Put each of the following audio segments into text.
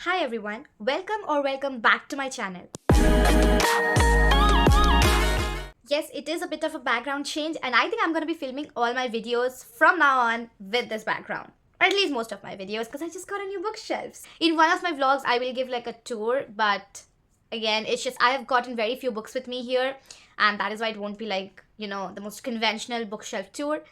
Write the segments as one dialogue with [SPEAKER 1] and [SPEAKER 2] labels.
[SPEAKER 1] Hi everyone, welcome back to my channel. Yes, it is a bit of a background change and I think I'm going to be filming all my videos from now on with this background. Or at least most of my videos because I just got a new bookshelves. In one of my vlogs, I will give like a tour, but again, it's just I have gotten very few books with me here and that is why it won't be like, the most conventional bookshelf tour.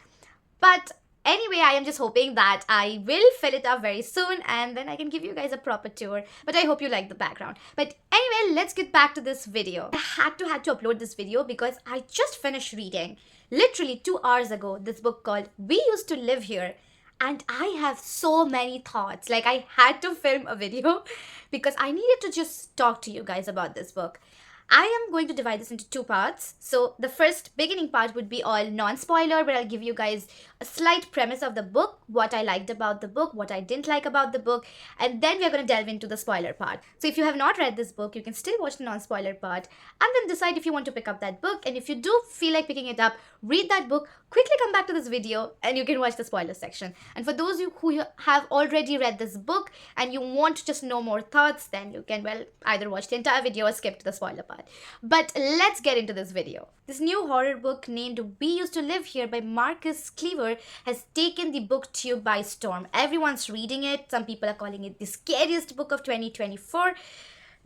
[SPEAKER 1] But anyway, I am just hoping that I will fill it up very soon and then I can give you guys a proper tour. But I hope you like the background. But anyway, let's get back to this video. I had to upload this video because I just finished reading, literally 2 hours ago, this book called We Used to Live Here. And I have so many thoughts. Like, I had to film a video because I needed to just talk to you guys about this book. I am going to divide this into 2 parts. So the first beginning part would be all non-spoiler, where I'll give you guys a slight premise of the book, what I liked about the book, what I didn't like about the book, and then we're going to delve into the spoiler part. So if you have not read this book, you can still watch the non-spoiler part and then decide if you want to pick up that book. And if you do feel like picking it up, read that book, quickly come back to this video and you can watch the spoiler section. And for those who have already read this book and you want to just know more thoughts, then you can, well, either watch the entire video or skip to the spoiler part. But let's get into this video. This new horror book named We Used to Live Here by Marcus Kliewer has taken the booktube by storm. Everyone's reading it. Some people are calling it the scariest book of 2024.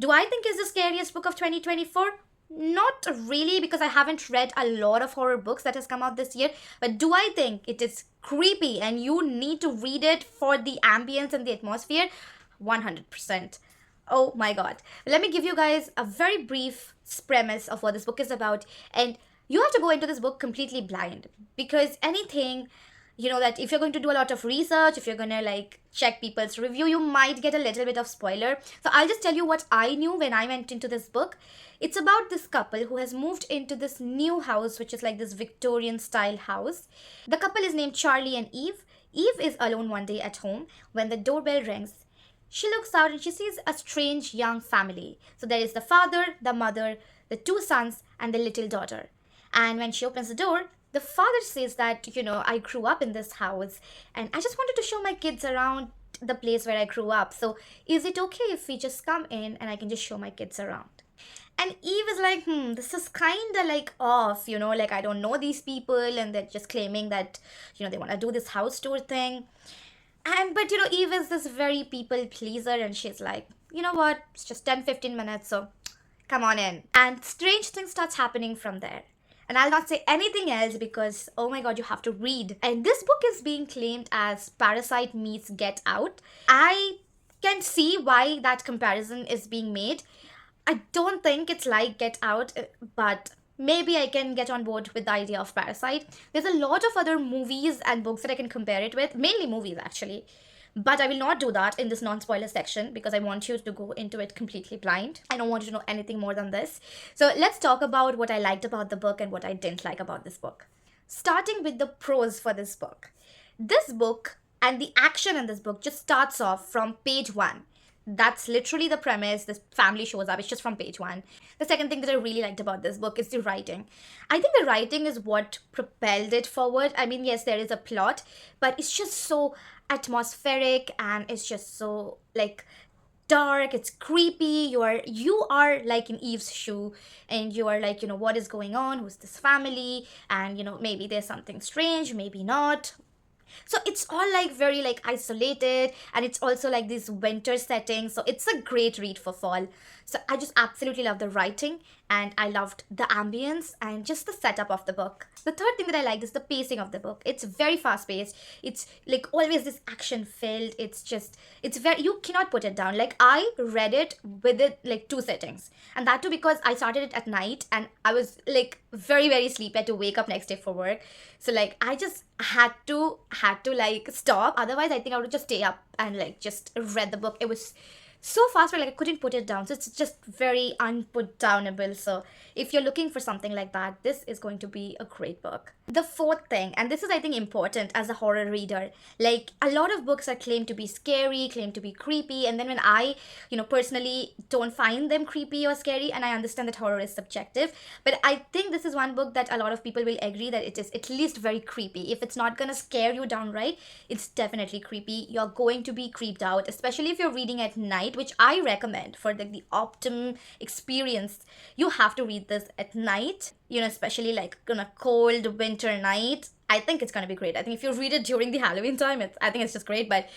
[SPEAKER 1] Do I think it's the scariest book of 2024? Not really, because I haven't read a lot of horror books that has come out this year. But do I think it is creepy and you need to read it for the ambience and the atmosphere? 100%. Oh my god. Let me give you guys a very brief premise of what this book is about. And you have to go into this book completely blind. Because anything, that if you're going to do a lot of research, if you're going to like check people's review, you might get a little bit of spoiler. So I'll just tell you what I knew when I went into this book. It's about this couple who has moved into this new house, which is like this Victorian style house. The couple is named Charlie and Eve. Eve is alone one day at home when the doorbell rings. She looks out and she sees a strange young family. So there is the father, the mother, the 2 sons, and the little daughter. And when she opens the door, the father says that, I grew up in this house and I just wanted to show my kids around the place where I grew up. So is it okay if we just come in and I can just show my kids around? And Eve is like, this is kind of like off, like I don't know these people and they're just claiming that, they want to do this house tour thing. But Eve is this very people pleaser and she's like, you know what, it's just 10-15 minutes, so come on in. And strange things starts happening from there. And I'll not say anything else because, oh my god, you have to read. And this book is being claimed as Parasite meets Get Out. I can see why that comparison is being made. I don't think it's like Get Out, but maybe I can get on board with the idea of Parasite. There's a lot of other movies and books that I can compare it with, mainly movies actually. But I will not do that in this non-spoiler section because I want you to go into it completely blind. I don't want you to know anything more than this. So let's talk about what I liked about the book and what I didn't like about this book. Starting with the pros for this book. This book and the action in this book just starts off from page 1. That's literally the premise. This family shows up. It's just from page 1. The second thing that I really liked about this book is the writing. I think the writing is what propelled it forward. I mean, yes, there is a plot, but it's just so atmospheric and it's just so like dark. It's creepy. You are like in Eve's shoe and you are like, what is going on? Who's this family? And, maybe there's something strange, maybe not. So it's all like very like isolated and it's also like this winter setting. So it's a great read for fall. So I just absolutely love the writing and I loved the ambience and just the setup of the book. The third thing that I liked is the pacing of the book. It's very fast paced. It's like always this action filled. It's very, you cannot put it down. Like I read it with it like 2 sittings. And that too because I started it at night and I was like very, very sleepy. I had to wake up next day for work. So like I just had to like stop. Otherwise I think I would just stay up and like just read the book. It was so fast, but like I couldn't put it down. So it's just very unputdownable. So if you're looking for something like that, this is going to be a great book. The fourth thing, and this is I think important as a horror reader, like a lot of books are claimed to be scary, claimed to be creepy, and then when I, personally don't find them creepy or scary, and I understand that horror is subjective, but I think this is one book that a lot of people will agree that it is at least very creepy. If it's not gonna scare you downright, it's definitely creepy. You're going to be creeped out, especially if you're reading at night. night, which I recommend for the optimum experience. You have to read this at night, especially like on a cold winter night. I think it's gonna be great. I think if you read it during the Halloween time, I think it's just great. But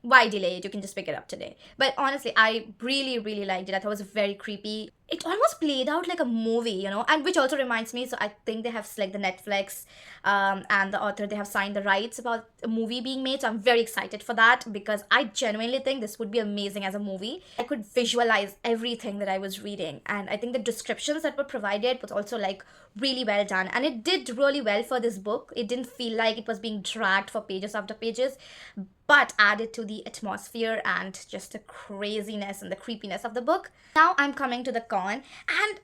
[SPEAKER 1] why delay it? You can just pick it up today. But honestly, I really, really liked it. I thought it was very creepy. It almost played out like a movie, and which also reminds me. So I think they have like the Netflix, and the author, they have signed the rights about a movie being made. So I'm very excited for that because I genuinely think this would be amazing as a movie. I could visualize everything that I was reading, and I think the descriptions that were provided was also like really well done, and it did really well for this book. It didn't feel like it was being dragged for pages after pages, but added to the atmosphere and just the craziness and the creepiness of the book. Now I'm coming to the con, and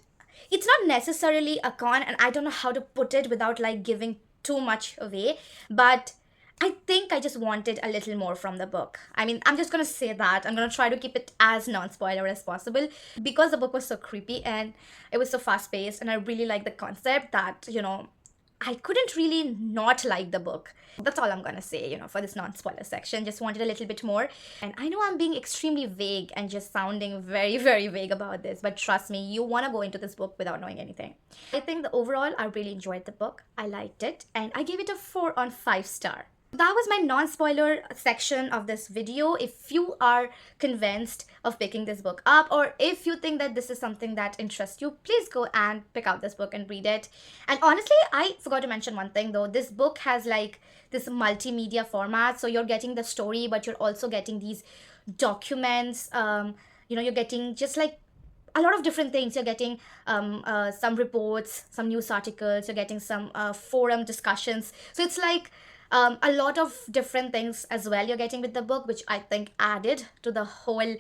[SPEAKER 1] it's not necessarily a con, and I don't know how to put it without like giving too much away, but I think I just wanted a little more from the book. I mean, I'm just gonna say that. I'm gonna try to keep it as non-spoiler as possible because the book was so creepy and it was so fast-paced, and I really like the concept that, I couldn't really not like the book. That's all I'm gonna say, for this non-spoiler section. Just wanted a little bit more. And I know I'm being extremely vague and just sounding very, very vague about this, but trust me, you wanna go into this book without knowing anything. I think that overall, I really enjoyed the book. I liked it, and I gave it a 4 on 5 star. That was my non-spoiler section of this video. If you are convinced of picking this book up, or if you think that this is something that interests you, please go and pick out this book and read it. And honestly, I forgot to mention one thing though. This book has like this multimedia format. So you're getting the story, but you're also getting these documents. You're getting just like a lot of different things. You're getting some reports, some news articles, you're getting some forum discussions. So it's like a lot of different things as well you're getting with the book, which I think added to the whole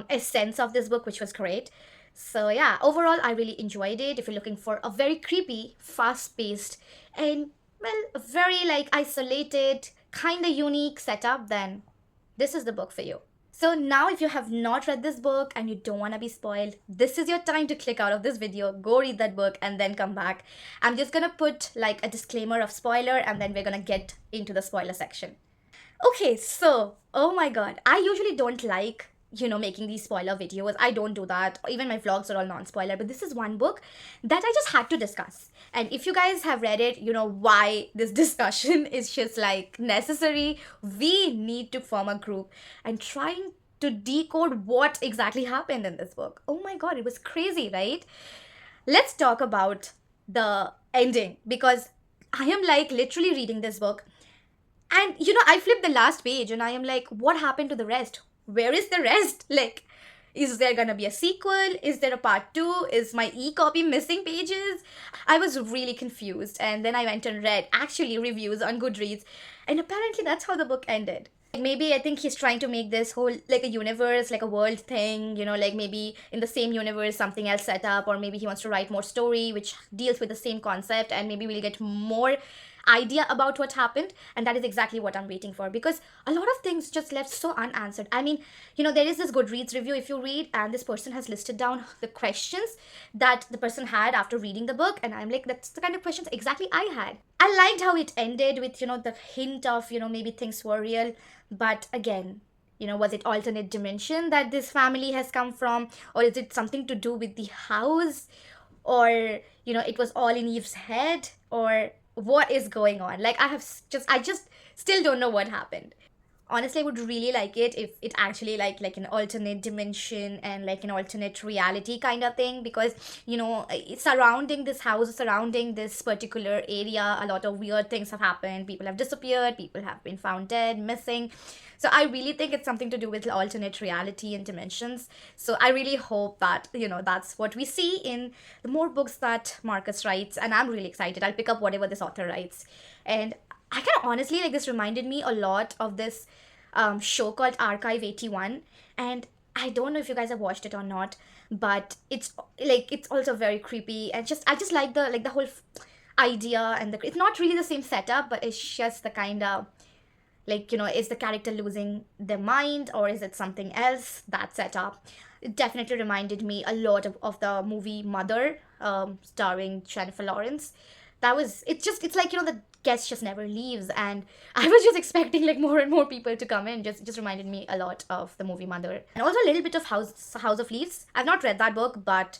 [SPEAKER 1] essence of this book, which was great. So yeah, overall, I really enjoyed it. If you're looking for a very creepy, fast-paced, and well, very like isolated, kind of unique setup, then this is the book for you. So now if you have not read this book and you don't want to be spoiled, this is your time to click out of this video, go read that book, and then come back. I'm just gonna put like a disclaimer of spoiler, and then we're gonna get into the spoiler section. Okay, so, oh my god, I usually don't like, making these spoiler videos. I don't do that. Even my vlogs are all non-spoiler, but this is one book that I just had to discuss. And if you guys have read it, you know why this discussion is just like necessary. We need to form a group and trying to decode what exactly happened in this book. Oh my god, it was crazy, right? Let's talk about the ending, because I am like literally reading this book and I flipped the last page and I am like, what happened to the rest? Where is the rest? Like, is there gonna be a sequel? Is there a part 2? Is my e-copy missing pages? I was really confused, and then I went and read actually reviews on Goodreads, and apparently that's how the book ended. Maybe I think he's trying to make this whole like a universe, like a world thing, like maybe in the same universe something else set up, or maybe he wants to write more story which deals with the same concept, and maybe we'll get more idea about what happened. And that is exactly what I'm waiting for, because a lot of things just left so unanswered. I mean, there is this Goodreads review if you read, and this person has listed down the questions that the person had after reading the book, and I'm like, that's the kind of questions exactly I had. I liked how it ended with the hint of maybe things were real, but again, was it alternate dimension that this family has come from, or is it something to do with the house, or it was all in Eve's head, or what is going on? Like, I just still don't know what happened. Honestly, I would really like it if it actually like an alternate dimension and like an alternate reality kind of thing, because surrounding this house, surrounding this particular area, a lot of weird things have happened. People have disappeared, people have been found dead, missing. So I really think it's something to do with alternate reality and dimensions. So I really hope that that's what we see in the more books that Marcus writes, and I'm really excited. I'll pick up whatever this author writes. And I kind of honestly, like, this reminded me a lot of this show called Archive 81, and I don't know if you guys have watched it or not, but it's also very creepy, and I just like the whole idea, and it's not really the same setup, but it's just the kind of is the character losing their mind, or is it something else? That setup, it definitely reminded me a lot of the movie Mother, starring Jennifer Lawrence. It's like, the guest just never leaves, and I was just expecting like more and more people to come in. Just reminded me a lot of the movie Mother, and also a little bit of House of Leaves. I've not read that book, but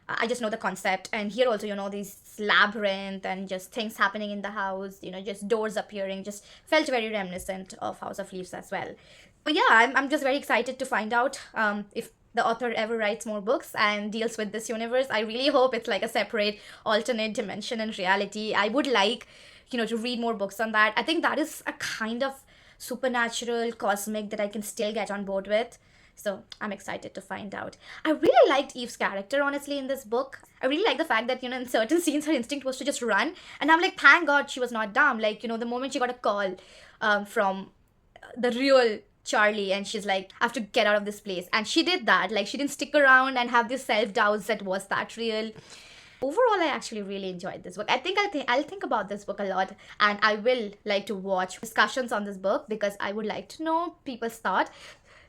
[SPEAKER 1] I just know the concept. And here also, these labyrinth and just things happening in the house, just doors appearing, just felt very reminiscent of House of Leaves as well. But yeah, I'm just very excited to find out if the author ever writes more books and deals with this universe. I really hope it's like a separate alternate dimension and reality. I would like, to read more books on that. I think that is a kind of supernatural, cosmic that I can still get on board with. So I'm excited to find out. I really liked Eve's character, honestly, in this book. I really like the fact that, in certain scenes, her instinct was to just run. And I'm like, thank God she was not dumb. Like, the moment she got a call from the real Charlie, and she's like, I have to get out of this place. And she did that. Like, she didn't stick around and have this self-doubts that was that real. Overall, I actually really enjoyed this book. I think I'll think about this book a lot, and I will like to watch discussions on this book because I would like to know people's thought.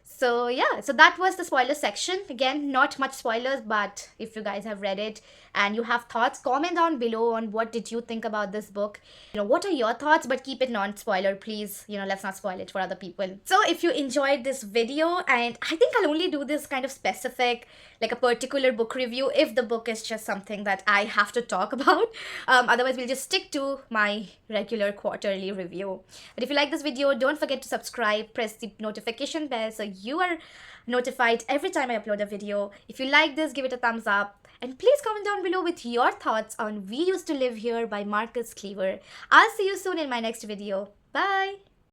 [SPEAKER 1] So yeah, so that was the spoiler section. Again, not much spoilers, but if you guys have read it and you have thoughts, comment down below on what did you think about this book. What are your thoughts, but keep it non-spoiler, please. Let's not spoil it for other people. So if you enjoyed this video, and I think I'll only do this kind of specific, like a particular book review if the book is just something that I have to talk about. Otherwise, we'll just stick to my regular quarterly review. But if you like this video, don't forget to subscribe, press the notification bell so you are notified every time I upload a video. If you like this, give it a thumbs up. And please comment down below with your thoughts on We Used to Live Here by Marcus Kliewer. I'll see you soon in my next video. Bye!